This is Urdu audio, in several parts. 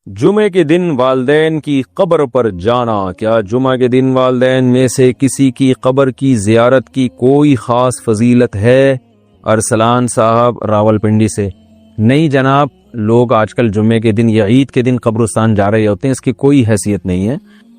جمعے کے دن والدین کی قبر پر جانا، کیا جمعہ کے دن والدین میں سے کسی کی قبر کی زیارت کی کوئی خاص فضیلت ہے؟ ارسلان صاحب راولپنڈی سے۔ نہیں جناب، لوگ آج کل جمعے کے دن یا عید کے دن قبرستان جا رہے ہوتے ہیں، اس کی کوئی حیثیت نہیں ہے۔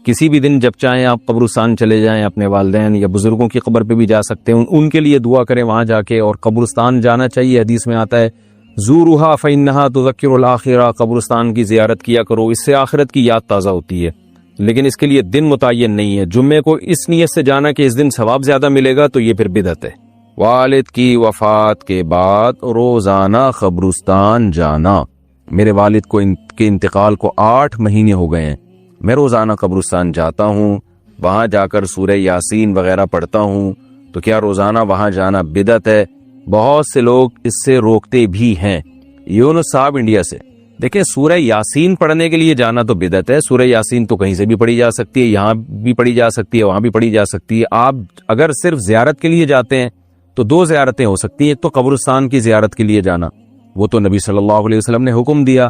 کسی بھی دن جب چاہیں آپ قبرستان چلے جائیں، اپنے والدین یا بزرگوں کی قبر پہ بھی جا سکتے ہیں، ان کے لیے دعا کریں وہاں جا کے، اور قبرستان جانا چاہیے۔ حدیث میں آتا ہے زورھا فإنھا تذکر الآخرہ، قبرستان کی زیارت کیا کرو، اس سے آخرت کی یاد تازہ ہوتی ہے۔ لیکن اس کے لیے دن متعین نہیں ہے۔ جمعے کو اس نیت سے جانا کہ اس دن ثواب زیادہ ملے گا تو یہ پھر بدعت ہے۔ والد کی وفات کے بعد روزانہ قبرستان جانا۔ میرے والد کو کے انتقال کو 8 مہینے ہو گئے ہیں، میں روزانہ قبرستان جاتا ہوں، وہاں جا کر سورہ یاسین وغیرہ پڑھتا ہوں، تو کیا روزانہ وہاں جانا بدعت ہے؟ بہت سے لوگ اس سے روکتے بھی ہیں۔ یونس صاحب انڈیا سے۔ دیکھیں، سورہ یاسین پڑھنے کے لیے جانا تو بدعت ہے۔ سورہ یاسین تو کہیں سے بھی پڑھی جا سکتی ہے، یہاں بھی پڑھی جا سکتی ہے، وہاں بھی پڑھی جا سکتی ہے۔ آپ اگر صرف زیارت کے لیے جاتے ہیں تو 2 زیارتیں ہو سکتی ہیں۔ ایک تو قبرستان کی زیارت کے لیے جانا، وہ تو نبی صلی اللہ علیہ وسلم نے حکم دیا،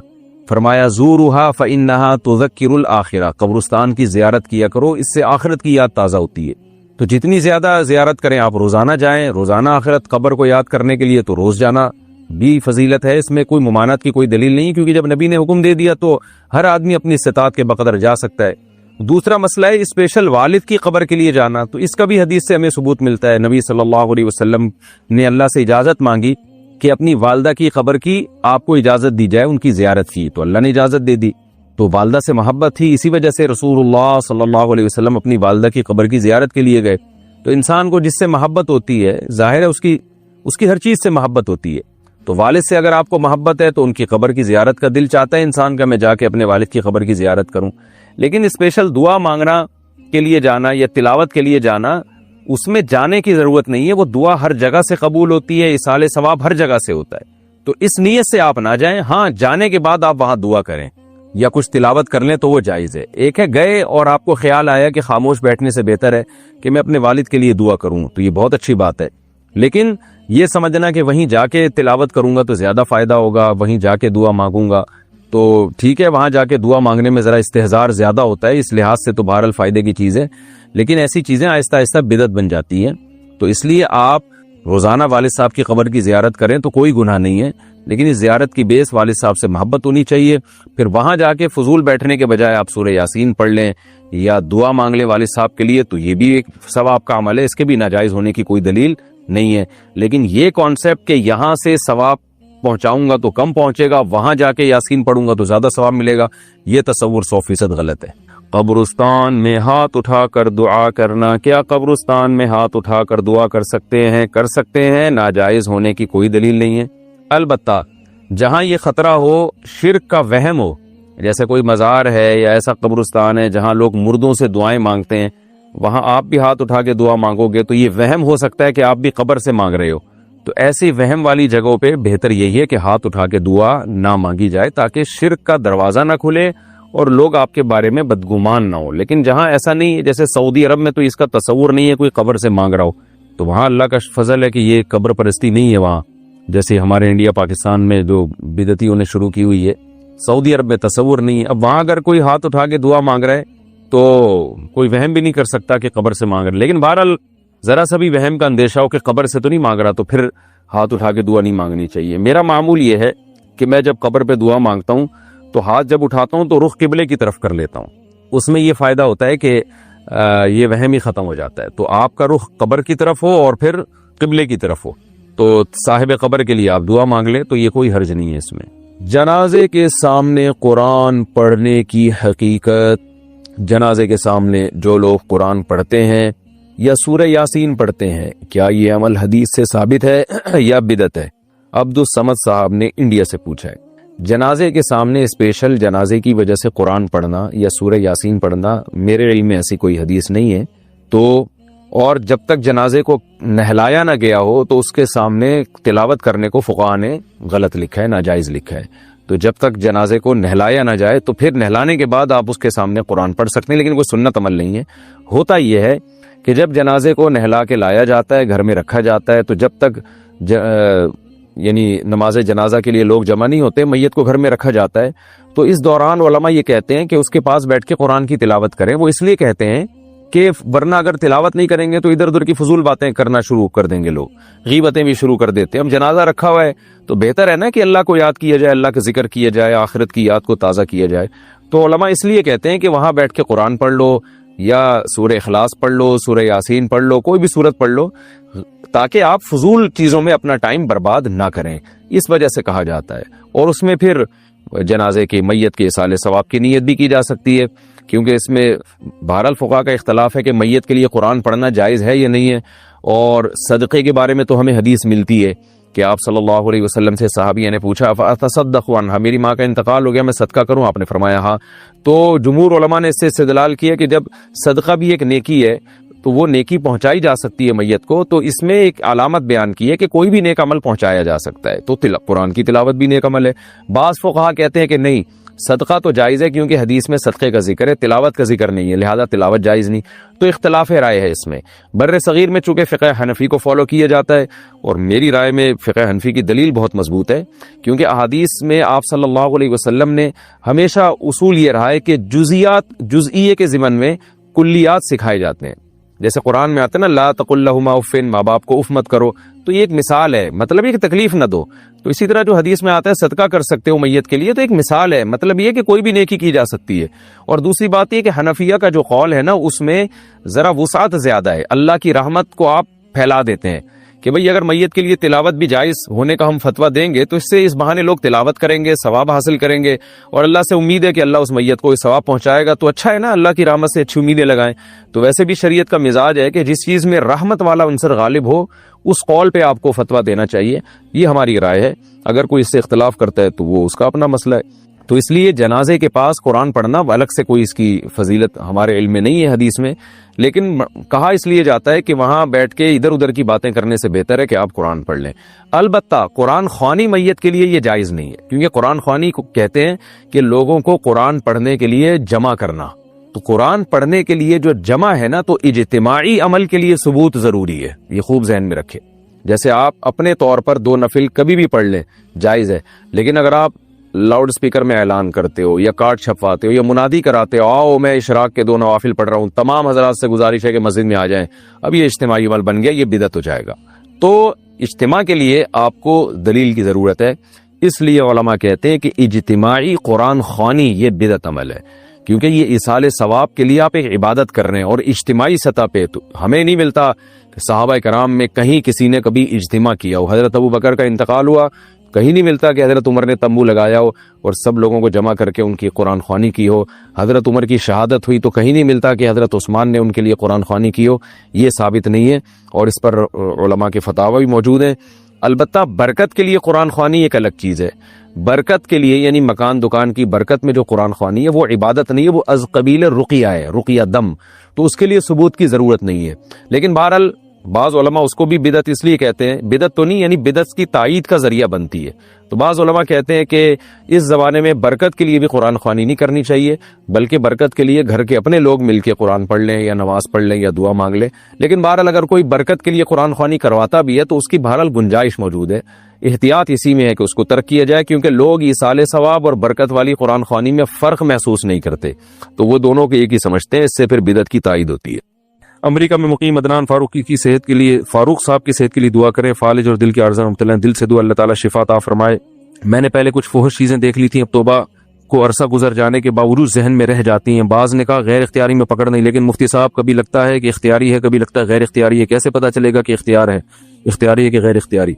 فرمایا زورھا فإنھا تذکر الآخرہ، قبرستان کی زیارت کیا کرو، اس سے آخرت کی یاد تازہ ہوتی ہے۔ تو جتنی زیادہ زیارت کریں آپ، روزانہ جائیں، روزانہ آخرت قبر کو یاد کرنے کے لیے تو روز جانا بھی فضیلت ہے۔ اس میں کوئی ممانعت کی کوئی دلیل نہیں، کیونکہ جب نبی نے حکم دے دیا تو ہر آدمی اپنی استطاعت کے بقدر جا سکتا ہے۔ دوسرا مسئلہ ہے اسپیشل والد کی قبر کے لیے جانا، تو اس کا بھی حدیث سے ہمیں ثبوت ملتا ہے۔ نبی صلی اللہ علیہ وسلم نے اللہ سے اجازت مانگی کہ اپنی والدہ کی قبر کی آپ کو اجازت دی جائے ان کی زیارت کی، تو اللہ نے اجازت دے دی۔ تو والدہ سے محبت تھی، اسی وجہ سے رسول اللہ صلی اللہ علیہ وسلم اپنی والدہ کی قبر کی زیارت کے لیے گئے۔ تو انسان کو جس سے محبت ہوتی ہے، ظاہر ہے اس کی ہر چیز سے محبت ہوتی ہے۔ تو والد سے اگر آپ کو محبت ہے تو ان کی قبر کی زیارت کا دل چاہتا ہے انسان کا، میں جا کے اپنے والد کی قبر کی زیارت کروں۔ لیکن اسپیشل دعا مانگنا کے لیے جانا یا تلاوت کے لیے جانا، اس میں جانے کی ضرورت نہیں ہے۔ وہ دعا ہر جگہ سے قبول ہوتی ہے، ایصال ثواب ہر جگہ سے ہوتا ہے۔ تو اس نیت سے آپ نہ جائیں۔ ہاں، جانے کے بعد آپ وہاں دعا کریں یا کچھ تلاوت کر لیں تو وہ جائز ہے۔ ایک ہے گئے اور آپ کو خیال آیا کہ خاموش بیٹھنے سے بہتر ہے کہ میں اپنے والد کے لیے دعا کروں، تو یہ بہت اچھی بات ہے۔ لیکن یہ سمجھنا کہ وہیں جا کے تلاوت کروں گا تو زیادہ فائدہ ہوگا، وہیں جا کے دعا مانگوں گا تو ٹھیک ہے، وہاں جا کے دعا مانگنے میں ذرا استحضار زیادہ ہوتا ہے، اس لحاظ سے تو بہرحال فائدے کی چیز ہے۔ لیکن ایسی چیزیں آہستہ آہستہ بدعت بن جاتی ہیں، تو اس لیے آپ روزانہ والد صاحب کی قبر کی زیارت کریں تو کوئی گناہ نہیں ہے، لیکن اس زیارت کی بیس والد صاحب سے محبت ہونی چاہیے۔ پھر وہاں جا کے فضول بیٹھنے کے بجائے آپ سورہ یاسین پڑھ لیں یا دعا مانگ لیں والد صاحب کے لیے، تو یہ بھی ایک ثواب کا عمل ہے، اس کے بھی ناجائز ہونے کی کوئی دلیل نہیں ہے۔ لیکن یہ کانسیپٹ کہ یہاں سے ثواب پہنچاؤں گا تو کم پہنچے گا، وہاں جا کے یاسین پڑھوں گا تو زیادہ ثواب ملے گا، یہ تصور 100% غلط ہے۔ قبرستان میں ہاتھ اٹھا کر دعا کرنا، کیا قبرستان میں ہاتھ اٹھا کر دعا کر سکتے ہیں؟ کر سکتے ہیں، ناجائز ہونے کی کوئی دلیل نہیں ہے۔ البتہ جہاں یہ خطرہ ہو، شرک کا وہم ہو، جیسے کوئی مزار ہے یا ایسا قبرستان ہے جہاں لوگ مردوں سے دعائیں مانگتے ہیں، وہاں آپ بھی ہاتھ اٹھا کے دعا مانگو گے تو یہ وہم ہو سکتا ہے کہ آپ بھی قبر سے مانگ رہے ہو۔ تو ایسی وہم والی جگہوں پہ بہتر یہی ہے کہ ہاتھ اٹھا کے دعا نہ مانگی جائے، تاکہ شرک کا دروازہ نہ کھلے اور لوگ آپ کے بارے میں بدگمان نہ ہو۔ لیکن جہاں ایسا نہیں ہے، جیسے سعودی عرب میں تو اس کا تصور نہیں ہے کوئی قبر سے مانگ رہا ہو، تو وہاں اللہ کا فضل ہے کہ یہ قبر پرستی نہیں ہے وہاں، جیسے ہمارے انڈیا پاکستان میں جو بدعتیوں نے شروع کی ہوئی ہے۔ سعودی عرب میں تصور نہیں ہے۔ اب وہاں اگر کوئی ہاتھ اٹھا کے دعا مانگ رہا ہے تو کوئی وہم بھی نہیں کر سکتا کہ قبر سے مانگ رہا ہے۔ لیکن بہرحال ذرا سا بھی وہم کا اندیشہ ہو کہ قبر سے تو نہیں مانگ رہا، تو پھر ہاتھ اٹھا کے دعا نہیں مانگنی چاہیے۔ میرا معمول یہ ہے کہ میں جب قبر پہ دعا مانگتا ہوں تو ہاتھ جب اٹھاتا ہوں تو رخ قبلے کی طرف کر لیتا ہوں۔ اس میں یہ فائدہ ہوتا ہے کہ یہ وہم ہی ختم ہو جاتا ہے۔ تو آپ کا رخ قبر کی طرف ہو اور پھر قبلے کی طرف ہو، تو صاحب قبر کے لیے آپ دعا مانگ لیں تو یہ کوئی حرج نہیں ہے اس میں۔ جنازے کے سامنے قرآن پڑھنے کی حقیقت۔ جنازے کے سامنے جو لوگ قرآن پڑھتے ہیں یا سورہ یاسین پڑھتے ہیں، کیا یہ عمل حدیث سے ثابت ہے یا بدعت ہے؟ عبد الصمد صاحب نے انڈیا سے پوچھا ہے۔ جنازے کے سامنے اسپیشل جنازے کی وجہ سے قرآن پڑھنا یا سورہ یاسین پڑھنا، میرے علم میں ایسی کوئی حدیث نہیں ہے۔ تو اور جب تک جنازے کو نہلایا نہ گیا ہو تو اس کے سامنے تلاوت کرنے کو فقہاء نے غلط لکھا ہے، ناجائز لکھا ہے۔ تو جب تک جنازے کو نہلایا نہ جائے تو پھر نہلانے کے بعد آپ اس کے سامنے قرآن پڑھ سکتے ہیں، لیکن کوئی سنت عمل نہیں ہے۔ ہوتا یہ ہے کہ جب جنازے کو نہلا کے لایا جاتا ہے، گھر میں رکھا جاتا ہے، تو جب تک یعنی نماز جنازہ کے لیے لوگ جمع نہیں ہوتے، میت کو گھر میں رکھا جاتا ہے، تو اس دوران علماء یہ کہتے ہیں کہ اس کے پاس بیٹھ کے قرآن کی تلاوت کریں۔ وہ اس لیے کہتے ہیں کہ ورنہ اگر تلاوت نہیں کریں گے تو ادھر ادھر کی فضول باتیں کرنا شروع کر دیں گے، لوگ غیبتیں بھی شروع کر دیتے ہیں۔ اب جنازہ رکھا ہوا ہے تو بہتر ہے نا کہ اللہ کو یاد کیا جائے، اللہ کا ذکر کیا جائے، آخرت کی یاد کو تازہ کیا جائے۔ تو علماء اس لیے کہتے ہیں کہ وہاں بیٹھ کے قرآن پڑھ لو، یا سورہ اخلاص پڑھ لو، سورہ یاسین پڑھ لو، کوئی بھی سورت پڑھ لو، تاکہ آپ فضول چیزوں میں اپنا ٹائم برباد نہ کریں، اس وجہ سے کہا جاتا ہے۔ اور اس میں پھر جنازے کے میت کے اصالہ ثواب کی نیت بھی کی جا سکتی ہے، کیونکہ اس میں بہرحال فقہا کا اختلاف ہے کہ میت کے لیے قرآن پڑھنا جائز ہے یا نہیں ہے۔ اور صدقے کے بارے میں تو ہمیں حدیث ملتی ہے کہ آپ صلی اللہ علیہ وسلم سے صحابیہ نے پوچھا فاتصدق عنہا، میری ماں کا انتقال ہو گیا، میں صدقہ کروں؟ آپ نے فرمایا ہاں۔ تو جمہور علماء نے اس سے استدلال کیا کہ جب صدقہ بھی ایک نیکی ہے تو وہ نیکی پہنچائی جا سکتی ہے میت کو، تو اس میں ایک علامت بیان کی ہے کہ کوئی بھی نیک عمل پہنچایا جا سکتا ہے، تو قرآن کی تلاوت بھی نیک عمل ہے۔ بعض فقہا کہتے ہیں کہ نہیں، صدقہ تو جائز ہے کیونکہ حدیث میں صدقے کا ذکر ہے، تلاوت کا ذکر نہیں ہے، لہذا تلاوت جائز نہیں۔ تو اختلاف رائے ہے اس میں۔ بر صغیر میں چونکہ فقہ حنفی کو فالو کیا جاتا ہے، اور میری رائے میں فقہ حنفی کی دلیل بہت مضبوط ہے، کیونکہ احادیث میں آپ صلی اللہ علیہ وسلم نے ہمیشہ اصول یہ رہا ہے کہ جزئیے کے ضمن میں کلیات سکھائے جاتے ہیں۔ جیسے قرآن میں آتا ہے نا لا تقل لہما اف، ماں باپ کو اف مت کرو، تو یہ ایک مثال ہے، مطلب یہ کہ تکلیف نہ دو۔ تو اسی طرح جو حدیث میں آتا ہے صدقہ کر سکتے ہو میت کے لیے، تو ایک مثال ہے، مطلب یہ کہ کوئی بھی نیکی کی جا سکتی ہے۔ اور دوسری بات یہ کہ حنفیہ کا جو قول ہے نا، اس میں ذرا وسعت زیادہ ہے، اللہ کی رحمت کو آپ پھیلا دیتے ہیں کہ بھئی اگر میت کے لیے تلاوت بھی جائز ہونے کا ہم فتویٰ دیں گے تو اس سے اس بہانے لوگ تلاوت کریں گے، ثواب حاصل کریں گے، اور اللہ سے امید ہے کہ اللہ اس میت کو ثواب پہنچائے گا، تو اچھا ہے نا، اللہ کی رحمت سے اچھی امیدیں لگائیں۔ تو ویسے بھی شریعت کا مزاج ہے کہ جس چیز میں رحمت والا عنصر غالب ہو اس قول پہ آپ کو فتویٰ دینا چاہیے، یہ ہماری رائے ہے۔ اگر کوئی اس سے اختلاف کرتا ہے تو وہ اس کا اپنا مسئلہ ہے۔ تو اس لیے جنازے کے پاس قرآن پڑھنا الگ سے کوئی اس کی فضیلت ہمارے علم میں نہیں ہے حدیث میں، لیکن کہا اس لیے جاتا ہے کہ وہاں بیٹھ کے ادھر ادھر کی باتیں کرنے سے بہتر ہے کہ آپ قرآن پڑھ لیں۔ البتہ قرآن خوانی میت کے لیے یہ جائز نہیں ہے، کیونکہ قرآن خوانی کو کہتے ہیں کہ لوگوں کو قرآن پڑھنے کے لیے جمع کرنا۔ تو قرآن پڑھنے کے لیے جو جمع ہے نا، تو اجتماعی عمل کے لیے ثبوت ضروری ہے، یہ خوب ذہن میں رکھے۔ جیسے آپ اپنے طور پر 2 نفل کبھی بھی پڑھ لیں، جائز ہے، لیکن اگر آپ لاؤڈ سپیکر میں اعلان کرتے ہو یا کارڈ چھپواتے ہو یا منادی کراتے ہو آؤ میں اشراق کے 2 نوافل پڑھ رہا ہوں، تمام حضرات سے گزارش ہے کہ مسجد میں آ جائیں، اب یہ اجتماعی عمل بن گیا، یہ بدعت ہو جائے گا۔ تو اجتماع کے لیے آپ کو دلیل کی ضرورت ہے، اس لیے علماء کہتے ہیں کہ اجتماعی قرآن خوانی یہ بدعت عمل ہے، کیونکہ یہ ایصال ثواب کے لیے آپ ایک عبادت کر رہے ہیں، اور اجتماعی سطح پہ تو ہمیں نہیں ملتا کہ صحابہ کرام میں کہیں کسی نے کبھی اجتماع کیا ہو۔ حضرت ابو بکر کا انتقال ہوا، کہیں نہیں ملتا کہ حضرت عمر نے تمبو لگایا ہو اور سب لوگوں کو جمع کر کے ان کی قرآن خوانی کی ہو۔ حضرت عمر کی شہادت ہوئی تو کہیں نہیں ملتا کہ حضرت عثمان نے ان کے لیے قرآن خوانی کی ہو، یہ ثابت نہیں ہے، اور اس پر علماء کے فتاوی بھی موجود ہیں۔ البتہ برکت کے لیے قرآن خوانی ایک الگ چیز ہے، برکت کے لیے یعنی مکان دکان کی برکت میں جو قرآن خوانی ہے وہ عبادت نہیں ہے، وہ از قبیل رقیہ ہے، رقیہ دم، تو اس کے لیے ثبوت کی ضرورت نہیں ہے۔ لیکن بہرحال بعض علماء اس کو بھی بدعت اس لیے کہتے ہیں، بدعت تو نہیں یعنی بدعت کی تائید کا ذریعہ بنتی ہے۔ تو بعض علماء کہتے ہیں کہ اس زمانے میں برکت کے لیے بھی قرآن خوانی نہیں کرنی چاہیے، بلکہ برکت کے لیے گھر کے اپنے لوگ مل کے قرآن پڑھ لیں یا نماز پڑھ لیں یا دعا مانگ لیں۔ لیکن بہرحال اگر کوئی برکت کے لیے قرآن خوانی کرواتا بھی ہے تو اس کی بہرحال گنجائش موجود ہے، احتیاط اسی میں ہے کہ اس کو ترک کیا جائے، کیونکہ لوگ ایصال ثواب اور برکت والی قرآن خوانی میں فرق محسوس نہیں کرتے، تو وہ دونوں کو ایک ہی سمجھتے ہیں، اس سے پھر بدعت کی تائید ہوتی ہے۔ امریکہ میں مقیم عدنان فاروقی کی صحت کے لیے، فاروق صاحب کی صحت کے لیے دعا کریں، فالج اور دل کے عارضہ مبتلا ہیں، دل سے دعا اللہ تعالیٰ شفا عطا فرمائے۔ میں نے پہلے کچھ فحش چیزیں دیکھ لی تھیں، اب توبہ کو عرصہ گزر جانے کے باوجود ذہن میں رہ جاتی ہیں، بعض نے کہا غیر اختیاری میں پکڑ نہیں، لیکن مفتی صاحب کبھی لگتا ہے کہ اختیاری ہے، کبھی لگتا ہے غیر اختیاری ہے، کیسے پتہ چلے گا کہ اختیار ہے، اختیاری ہے کہ غیر اختیاری؟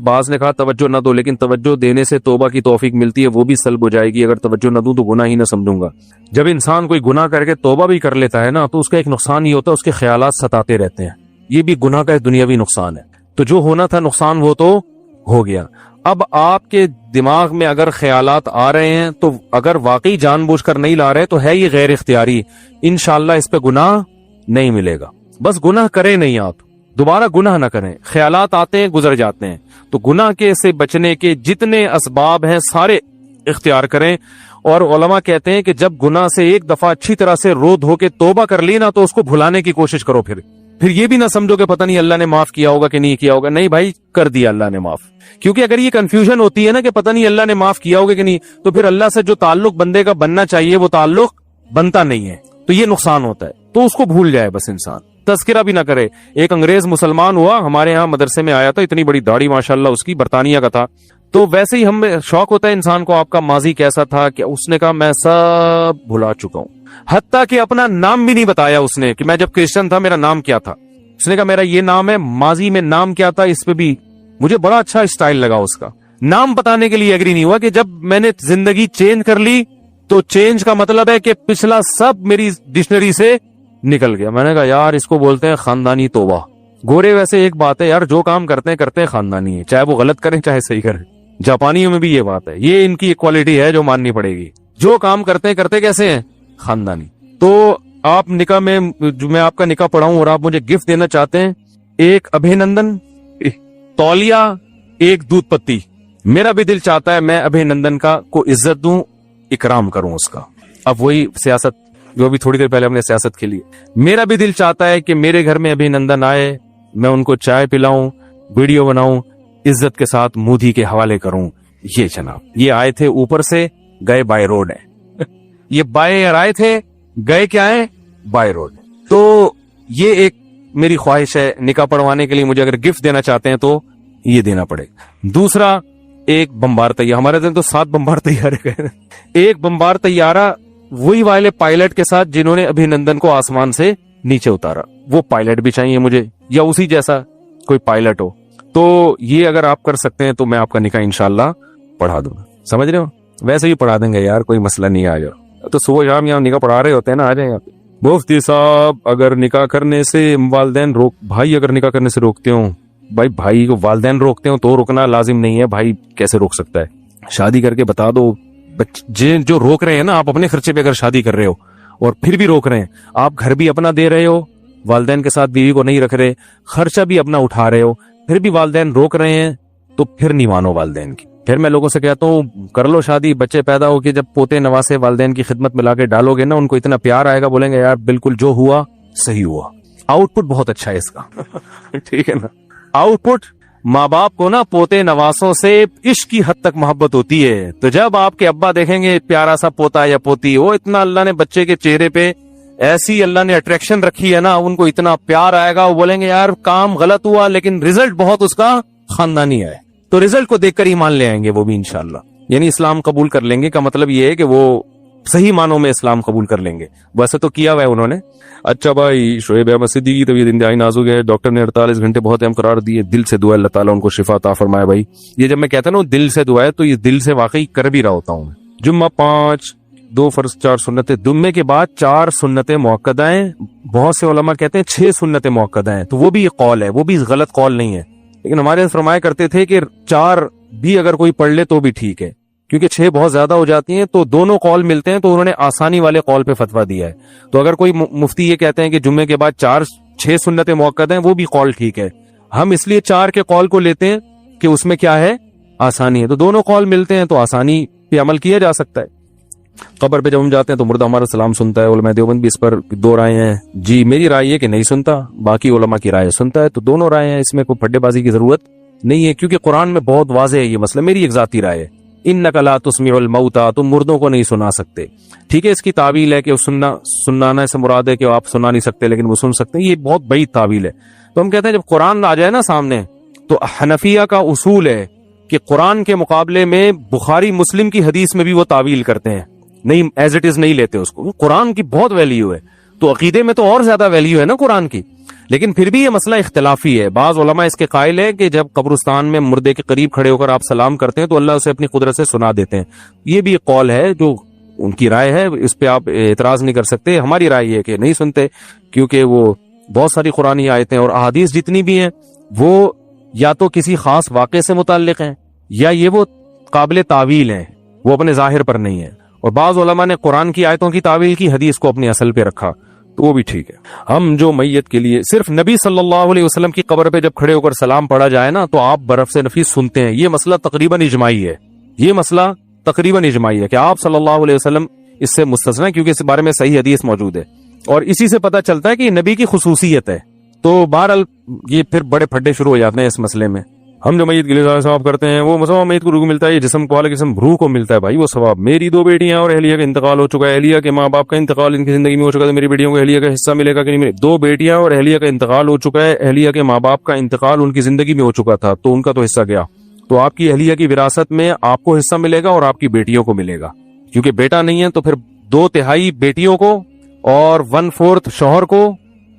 بعض نے کہا توجہ نہ دو، لیکن توجہ دینے سے توبہ کی توفیق ملتی ہے، وہ بھی سلب ہو جائے گی، اگر توجہ نہ دوں تو گناہ ہی نہ سمجھوں گا۔ جب انسان کوئی گناہ کر کے توبہ بھی کر لیتا ہے نا، تو اس کا ایک نقصان یہ ہوتا ہے، اس کے خیالات ستاتے رہتے ہیں، یہ بھی گناہ کا دنیاوی نقصان ہے۔ تو جو ہونا تھا نقصان وہ تو ہو گیا، اب آپ کے دماغ میں اگر خیالات آ رہے ہیں تو اگر واقعی جان بوجھ کر نہیں لا رہے تو ہے یہ غیر اختیاری، انشاءاللہ اس پہ گناہ نہیں ملے گا۔ بس گناہ کریں نہیں، آپ دوبارہ گناہ نہ کریں، خیالات آتے ہیں گزر جاتے ہیں، تو گناہ کے سے بچنے کے جتنے اسباب ہیں سارے اختیار کریں۔ اور علماء کہتے ہیں کہ جب گناہ سے ایک دفعہ اچھی طرح سے رو دھو کے توبہ کر لی نا، تو اس کو بھلانے کی کوشش کرو، پھر پھر یہ بھی نہ سمجھو کہ پتہ نہیں اللہ نے معاف کیا ہوگا کہ نہیں کیا ہوگا. نہیں بھائی، کر دیا اللہ نے معاف. کیونکہ اگر یہ کنفیوژن ہوتی ہے نا کہ پتہ نہیں اللہ نے معاف کیا ہوگا کہ نہیں، تو پھر اللہ سے جو تعلق بندے کا بننا چاہیے وہ تعلق بنتا نہیں ہے، تو یہ نقصان ہوتا ہے. تو اس کو بھول جائے بس انسان، تذکرہ بھی نہ کرے. ایک انگریز مسلمان ہوا، ہمارے یہاں مدرسے میں آیا تھا، اتنی بڑی داڑھی ماشاءاللہ اس کی، برطانیہ کا تھا. تو ویسے ہی ہم شوق ہوتا ہے انسان کو، آپ کا ماضی کیسا تھا، کہ اس نے کہا میں سب بھلا چکا ہوں. حتیٰ کہ اپنا نام بھی نہیں بتایا اس نے کہ میں جب کرسچن تھا میرا نام کیا تھا. اس نے کہا میرا یہ نام ہے، ماضی میں نام کیا تھا. اس پہ بھی مجھے بڑا اچھا اسٹائل لگا اس کا. نام بتانے کے لیے ایگری نہیں ہوا کہ جب میں نے زندگی چینج کر لی تو چینج کا مطلب ہے کہ پچھلا سب میری ڈکشنری سے نکل گیا. میں نے کہا یار اس کو بولتے ہیں خاندانی توبہ. گورے ویسے ایک بات ہے یار، جو کام کرتے ہیں خاندانی ہے، چاہے وہ غلط کریں چاہے صحیح کریں. جاپانیوں میں بھی یہ بات ہے، یہ ان کی ایکوالٹی ہے جو ماننی پڑے گی. جو کام کرتے کیسے ہیں؟ خاندانی. تو آپ نکاح میں، جو میں آپ کا نکاح پڑھاؤں اور آپ مجھے گفٹ دینا چاہتے ہیں، ایک ابھینندن، تولیہ، ایک دودھ پتی. میرا بھی دل چاہتا ہے میں ابھینندن کا کو عزت دوں، اکرام کروں اس کا. اب وہی سیاست جو بھی تھوڑی دیر پہلے ہم نے سیاست کھیلی. میرا بھی دل چاہتا ہے کہ میرے گھر میں ابھینندن آئے، میں ان کو چائے پلاؤں، ویڈیو بناؤں، عزت کے ساتھ مودی کے حوالے کروں. یہ جناب یہ آئے تھے اوپر سے، گئے بائی روڈ ہیں. یہ بائی ایئر آئے تھے، گئے کیا ہے؟ By road. تو یہ ایک میری خواہش ہے، نکاح پڑھوانے کے لیے مجھے اگر گفٹ دینا چاہتے ہیں تو یہ دینا پڑے. دوسرا، ایک بمبار طیارہ. ہمارے دن تو 7 بمبار طیارے گئے. ایک بمبار طیارہ وہی والے پائلٹ کے ساتھ جنہوں نے ابھینندن کو آسمان سے نیچے اتارا. وہ پائلٹ بھی چاہیے مجھے، یا اسی جیسا کوئی پائلٹ ہو. تو یہ اگر آپ کر سکتے ہیں تو میں آپ کا نکاح انشاءاللہ پڑھا دوں گا. سمجھ رہے ہو؟ ویسے بھی پڑھا دیں گے یار، کوئی مسئلہ نہیں. آ جاؤ. تو صبح شام یہاں نکاح پڑھا رہے ہوتے ہیں نا، آ جائیں آپ. مفتی صاحب اگر نکاح کرنے سے والدین بھائی اگر نکاح کرنے سے روکتے ہوں، بھائی کو والدین روکتے ہوں تو روکنا لازم نہیں ہے. بھائی کیسے روک سکتا ہے؟ شادی کر کے بتا دو. جو روک رہے ہیں نا، آپ اپنے خرچے پہ اگر شادی کر رہے ہو اور پھر بھی روک رہے ہیں، آپ گھر بھی اپنا دے رہے ہو، والدین کے ساتھ بیوی کو نہیں رکھ رہے، خرچہ بھی اپنا اٹھا رہے ہو، پھر بھی والدین روک رہے ہیں، تو پھر نہیں مانو والدین کی. پھر میں لوگوں سے کہتا ہوں کر لو شادی، بچے پیدا ہو کے جب پوتے نواسے والدین کی خدمت میں لا کے ڈالو گے نا، ان کو اتنا پیار آئے گا، بولیں گے یار بالکل جو ہوا صحیح ہوا. آؤٹ پٹ بہت اچھا ہے اس کا. ٹھیک ہے نا؟ آؤٹ پٹ ماں باپ کو نا پوتے نواسوں سے عشق کی حد تک محبت ہوتی ہے. تو جب آپ کے ابا دیکھیں گے پیارا سا پوتا یا پوتی، وہ اتنا اللہ نے بچے کے چہرے پہ ایسی اللہ نے اٹریکشن رکھی ہے نا، ان کو اتنا پیار آئے گا، وہ بولیں گے یار کام غلط ہوا لیکن ریزلٹ بہت اس کا خاندانی ہے. تو ریزلٹ کو دیکھ کر ایمان لے آئیں گے وہ بھی انشاءاللہ. یعنی اسلام قبول کر لیں گے کا مطلب یہ ہے کہ وہ صحیح معنوں میں اسلام قبول کر لیں گے. ویسے تو کیا ہوا ہے انہوں نے. اچھا بھائی، شعیب احمد صدیقی کی طبیعت انتہائی نازک ہے، ڈاکٹر نے 48 گھنٹے بہت اہم قرار دیے. دل سے دعا اللہ تعالیٰ ان کو شفا عطا فرمائے. بھائی یہ جب میں کہتا ہوں دل سے دعا ہے تو یہ دل سے واقعی کر بھی رہا ہوتا ہوں. جمعہ 5، 2 فرض 4 سنتیں، جمعے کے بعد 4 سنتیں موقدہ ہیں. بہت سے علماء کہتے ہیں 6 سنتیں موقدہ ہیں، تو وہ بھی ایک قول ہے، وہ بھی غلط قول نہیں ہے. لیکن ہمارے فرمایا کرتے تھے کہ 4 بھی اگر کوئی پڑھ لے تو بھی ٹھیک ہے، کیونکہ 6 بہت زیادہ ہو جاتی ہیں. تو دونوں قول ملتے ہیں، تو انہوں نے آسانی والے قول پہ فتویٰ دیا ہے. تو اگر کوئی مفتی یہ کہتے ہیں کہ جمعے کے بعد 6 سنتیں موقع ہیں، وہ بھی قول ٹھیک ہے. ہم اس لیے 4 کے قول کو لیتے ہیں کہ اس میں کیا ہے؟ آسانی ہے. تو دونوں قول ملتے ہیں تو آسانی پہ عمل کیا جا سکتا ہے. قبر پہ جب ہم جاتے ہیں تو مردہ ہمارا سلام سنتا ہے. علماء دیوبند بھی اس پر 2 رائے ہیں. جی میری رائے یہ کہ نہیں سنتا، باقی علماء کی رائے سنتا ہے. تو دونوں رائے ہیں، اس میں کوئی پھڈے بازی کی ضرورت نہیں ہے، کیونکہ قرآن میں بہت واضح ہے یہ مسئلہ. میری ایک ذاتی رائے ہے، انک لا تسمع الموتى، تم مردوں کو نہیں سنا سکتے. ٹھیک ہے، اس کی تعویل ہے کہ سنانا سے مراد ہے کہ آپ سنا نہیں سکتے لیکن وہ سن سکتے ہیں. یہ بہت بڑی تعویل ہے. تو ہم کہتے ہیں جب قرآن آ جائے نا سامنے، تو حنفیہ کا اصول ہے کہ قرآن کے مقابلے میں بخاری مسلم کی حدیث میں بھی وہ تعویل کرتے ہیں، نہیں ایز اٹ از نہیں لیتے اس کو. قرآن کی بہت ویلیو ہے، تو عقیدے میں تو اور زیادہ ویلیو ہے نا قرآن کی. لیکن پھر بھی یہ مسئلہ اختلافی ہے. بعض علماء اس کے قائل ہے کہ جب قبرستان میں مردے کے قریب کھڑے ہو کر آپ سلام کرتے ہیں تو اللہ اسے اپنی قدرت سے سنا دیتے ہیں. یہ بھی ایک قول ہے جو ان کی رائے ہے، اس پہ آپ اعتراض نہیں کر سکتے. ہماری رائے یہ ہے کہ نہیں سنتے، کیونکہ وہ بہت ساری قرآنی آیتیں اور احادیث جتنی بھی ہیں وہ یا تو کسی خاص واقعے سے متعلق ہیں، یا یہ وہ قابل تعویل ہیں، وہ اپنے ظاہر پر نہیں ہے. اور بعض علماء نے قرآن کی آیتوں کی تعویل کی، حدیث کو اپنی اصل پہ رکھا، تو وہ بھی ٹھیک ہے. ہم جو میت کے لیے صرف نبی صلی اللہ علیہ وسلم کی قبر پہ جب کھڑے ہو کر سلام پڑھا جائے نا تو آپ برف سے نفیس سنتے ہیں. یہ مسئلہ تقریباً اجماعی ہے. یہ مسئلہ تقریباً اجماعی ہے کہ آپ صلی اللہ علیہ وسلم اس سے مستثنا، کیونکہ اس بارے میں صحیح حدیث موجود ہے. اور اسی سے پتہ چلتا ہے کہ یہ نبی کی خصوصیت ہے. تو بہرحال یہ پھر بڑے پھڈے شروع ہو جاتے ہیں اس مسئلے میں. ہم جو میت کے لیے ثواب کرتے ہیں وہ ثواب میت کو روح ملتا ہے, یہ جسم کو جسم روح کو ملتا ہے بھائی وہ ثواب. میری 2 بیٹیاں اور اہلیہ کا انتقال ہو چکا ہے, اہلیہ کے ماں باپ کا انتقال ان کی زندگی میں ہو چکا ہے, میری بیٹیوں کو اہلیہ کا حصہ ملے گا کہ نہیں. 2 بیٹیاں اور اہلیہ کا انتقال ہو چکا ہے, اہلیہ کے ماں باپ کا انتقال ان کی زندگی میں ہو چکا تھا تو ان کا تو حصہ گیا. تو آپ کی اہلیہ کی وراثت میں آپ کو حصہ ملے گا اور آپ کی بیٹیوں کو ملے گا, کیونکہ بیٹا نہیں ہے تو پھر 2/3 بیٹیوں کو اور 1/4 شوہر کو,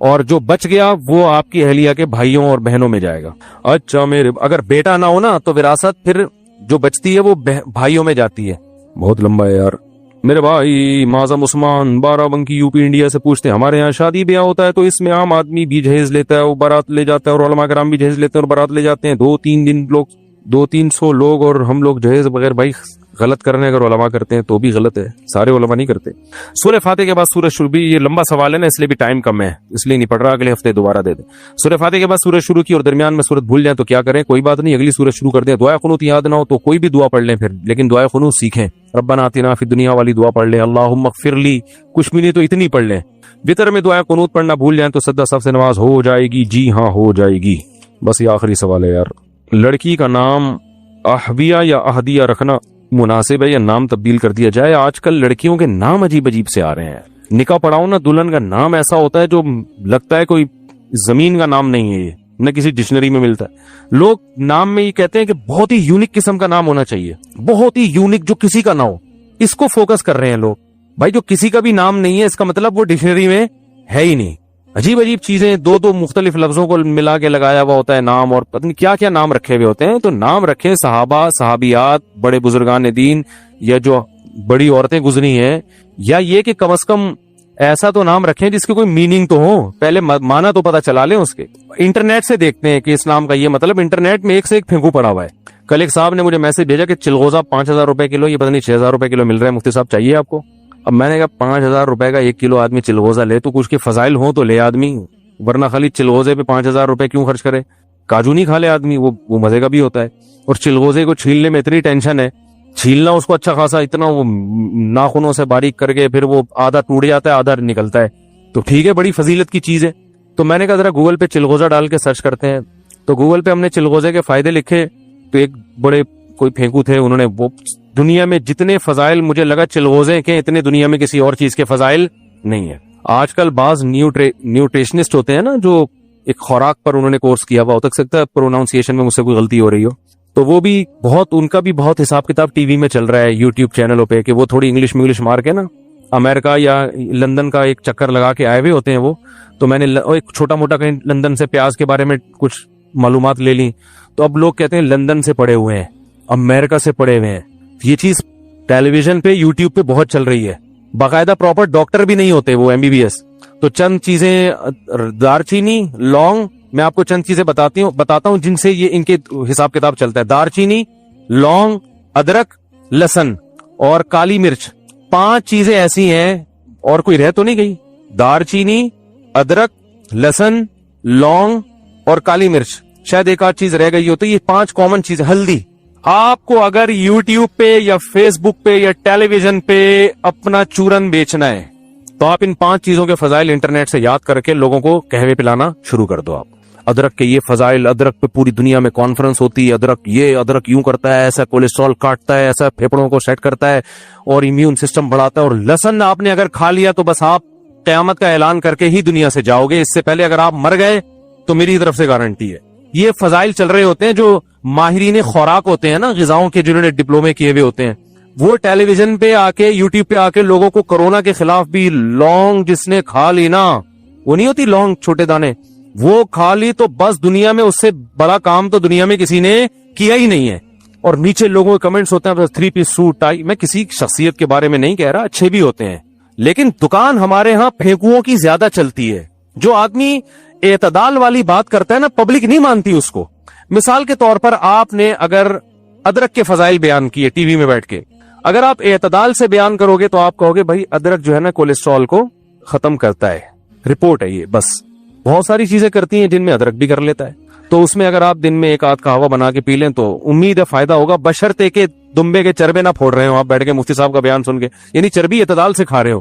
اور جو بچ گیا وہ آپ کی اہلیہ کے بھائیوں اور بہنوں میں جائے گا. اچھا میرے اگر بیٹا نہ ہو نا تو وراثت پھر جو بچتی ہے وہ بھائیوں میں جاتی ہے. بہت لمبا ہے یار. میرے بھائی معظم عثمان 12 بنکی یو پی انڈیا سے پوچھتے ہیں, ہمارے یہاں شادی بیاہ ہوتا ہے تو اس میں عام آدمی بھی جہیز لیتا ہے, وہ بارات لے جاتا ہے, اور علماء کرام بھی جہیز لیتے ہیں اور بارات لے جاتے ہیں. 2-3 دن لوگ 200-300 لوگ اور ہم لوگ جہیز بغیر. بھائی غلط کر رہے ہیں, اگر علماء کرتے ہیں تو بھی غلط ہے, سارے علماء نہیں کرتے. سورہ فاتحہ کے بعد سورہ شروع, بھی یہ لمبا سوال ہے نا اس لیے بھی ٹائم کم ہے, اس لیے نہیں پڑھ رہا, اگلے ہفتے دوبارہ دے دیں. سورہ فاتحہ کے بعد سورہ شروع کی اور درمیان میں سورت بھول جائیں تو کیا کریں, کوئی بات نہیں, اگلی سورت شروع کر دیں. دعائے قنوت یاد نہ ہو تو کوئی بھی دعا پڑھ لیں پھر, لیکن دعائے قنوت سیکھیں. ربنا آتنا فی الدنیا والی دعا پڑھ لیں, اللہم اغفر لی, کچھ بھی نہیں تو اتنی پڑھ لیں. وتر میں دعائے قنوت پڑھنا بھول جائیں تو سجدہ صف سے نماز ہو جائے گی. جی ہاں ہو جائے گی. بس یہ آخری سوال ہے یار, لڑکی کا نام احبیہ یا احدیہ رکھنا مناسب ہے یا نام تبدیل کر دیا جائے؟ آج کل لڑکیوں کے نام عجیب عجیب سے آ رہے ہیں. نکاح پڑھاؤ نا, دلہن کا نام ایسا ہوتا ہے جو لگتا ہے کوئی زمین کا نام نہیں ہے, یہ نہ کسی ڈکشنری میں ملتا ہے. لوگ نام میں یہ کہتے ہیں کہ بہت ہی یونک قسم کا نام ہونا چاہیے, بہت ہی یونک جو کسی کا نہ ہو, اس کو فوکس کر رہے ہیں لوگ. بھائی جو کسی کا بھی نام نہیں ہے اس کا مطلب وہ ڈکشنری میں ہے ہی نہیں. عجیب عجیب چیزیں, 2 مختلف لفظوں کو ملا کے لگایا ہوا ہوتا ہے نام, اور پتہ نہیں کیا کیا نام رکھے ہوئے ہوتے ہیں. تو نام رکھیں صحابہ, صحابیات, بڑے بزرگان دین, یا جو بڑی عورتیں گزری ہیں, یا یہ کہ کم از کم ایسا تو نام رکھیں جس کے کوئی میننگ تو ہو, پہلے معنی تو پتہ چلا لیں اس کے. انٹرنیٹ سے دیکھتے ہیں کہ اس نام کا یہ مطلب, انٹرنیٹ میں ایک سے ایک پھینکو پڑا ہوا ہے. کل ایک صاحب نے مجھے میسج بھیجا کہ چلغوزہ 5,000 روپے کلو, یہ پتہ نہیں 6,000 روپے کلو مل رہا ہے, مفتی صاحب چاہیے آپ کو؟ اب میں نے کہا 5,000 روپے کا 1 کلو آدمی چلغوزہ لے تو کچھ کے فضائل ہوں تو لے آدمی, ورنہ خالی چلغوزے پہ 5,000 روپے کیوں خرچ کرے؟ کاجو نہیں کھا لے آدمی, وہ مزے کا بھی ہوتا ہے. اور چلغوزے کو چھیلنے میں اتنی ٹینشن ہے, چھیلنا اس کو اچھا خاصا, اتنا وہ ناخنوں سے باریک کر کے پھر وہ آدھا ٹوٹ جاتا ہے آدھا نکلتا ہے. تو ٹھیک ہے, بڑی فضیلت کی چیز ہے. تو میں نے کہا ذرا گوگل پہ چلغوزہ ڈال کے سرچ کرتے ہیں. تو گوگل پہ ہم نے چلغوزے کے فائدے لکھے تو ایک بڑے کوئی پھینکو تھے, انہوں نے وہ دنیا میں جتنے فضائل مجھے لگا چلغوزے کے, اتنے دنیا میں کسی اور چیز کے فضائل نہیں ہے. آج کل بعض نیوٹریشنسٹ ہوتے ہیں نا, جو ایک خوراک پر انہوں نے کورس کیا ہوا, ہو سکتا ہے پروناؤنسیشن میں مجھ سے کوئی غلطی ہو رہی ہو, تو وہ بھی بہت, ان کا بھی بہت حساب کتاب ٹی وی میں چل رہا ہے, یوٹیوب چینلوں پہ, کہ وہ تھوڑی انگلش مار کے نا امریکہ یا لندن کا ایک چکر لگا کے آئے ہوئے ہوتے ہیں وہ. تو میں نے ایک چھوٹا موٹا کہیں لندن سے پیاز کے بارے میں کچھ معلومات لے لی, تو اب لوگ کہتے ہیں لندن سے پڑے ہوئے ہیں, امریکہ سے پڑے ہوئے ہیں. یہ چیز ٹیلی ویژن پہ یوٹیوب پہ بہت چل رہی ہے, باقاعدہ پراپر ڈاکٹر بھی نہیں ہوتے وہ, MBBS. تو چند چیزیں, دارچینی, لونگ, میں آپ کو چند چیزیں بتاتا ہوں جن سے یہ ان کے حساب کتاب چلتا ہے. دارچینی, لونگ, ادرک, لہسن اور کالی مرچ, 5 چیزیں ایسی ہیں, اور کوئی رہ تو نہیں گئی. دارچینی, ادرک, لہسن, لونگ اور کالی مرچ, شاید ایک آدھ چیز رہ گئی ہو. تو یہ 5 کامن چیزیں. ہلدی, آپ کو اگر یوٹیوب پہ یا فیس بک پہ یا ٹیلی ویژن پہ اپنا چورن بیچنا ہے تو آپ ان 5 چیزوں کے فضائل انٹرنیٹ سے یاد کر کے لوگوں کو قہوے پلانا شروع کر دو. آپ ادرک کے یہ فضائل, ادرک پہ پوری دنیا میں کانفرنس ہوتی ہے, ادرک یوں کرتا ہے, ایسا کولیسٹرول کاٹتا ہے, ایسا پھیپڑوں کو سیٹ کرتا ہے اور امیون سسٹم بڑھاتا ہے. اور لہسن آپ نے اگر کھا لیا تو بس آپ قیامت کا اعلان کر کے ہی دنیا سے جاؤ گے, اس سے پہلے اگر آپ مر گئے تو میری طرف سے گارنٹی ہے. یہ فضائل چل رہے ہوتے ہیں, جو ماہرین خوراک ہوتے ہیں نا غذاؤں کے, جنہوں نے ڈپلومے کیے ہوئے ہوتے ہیں, وہ ٹیلی ویژن پہ آ کے, یوٹیوب پہ آ کے لوگوں کو کورونا کے خلاف بھی, لونگ جس نے کھا لی نا, وہ نہیں ہوتی لونگ چھوٹے دانے, وہ کھا لی تو بس دنیا میں اس سے بڑا کام تو دنیا میں کسی نے کیا ہی نہیں ہے. اور نیچے لوگوں کے کمنٹس ہوتے ہیں 3 پیس سوٹ ٹائی. میں کسی شخصیت کے بارے میں نہیں کہہ رہا, اچھے بھی ہوتے ہیں, لیکن دکان ہمارے ہاں پھینکوؤں کی زیادہ چلتی ہے. جو آدمی اعتدال والی بات کرتا ہے نا, پبلک نہیں مانتی اس کو. مثال کے طور پر آپ نے اگر ادرک کے فضائل بیان کیے ٹی وی میں بیٹھ کے, اگر آپ اعتدال سے بیان کرو گے تو آپ کہو گے بھائی ادرک جو ہے نا کولیسٹرول کو ختم کرتا ہے, رپورٹ ہے یہ. بس بہت ساری چیزیں کرتی ہیں جن میں ادرک بھی کر لیتا ہے. تو اس میں اگر آپ دن میں 1 آدھ قہوہ بنا کے پی لیں تو امید ہے فائدہ ہوگا, بشرطے کہ دمبے کے چربے نہ پھوڑ رہے ہو آپ بیٹھ کے مفتی صاحب کا بیان سن کے, یعنی چربی اعتدال سے کھا رہے ہو.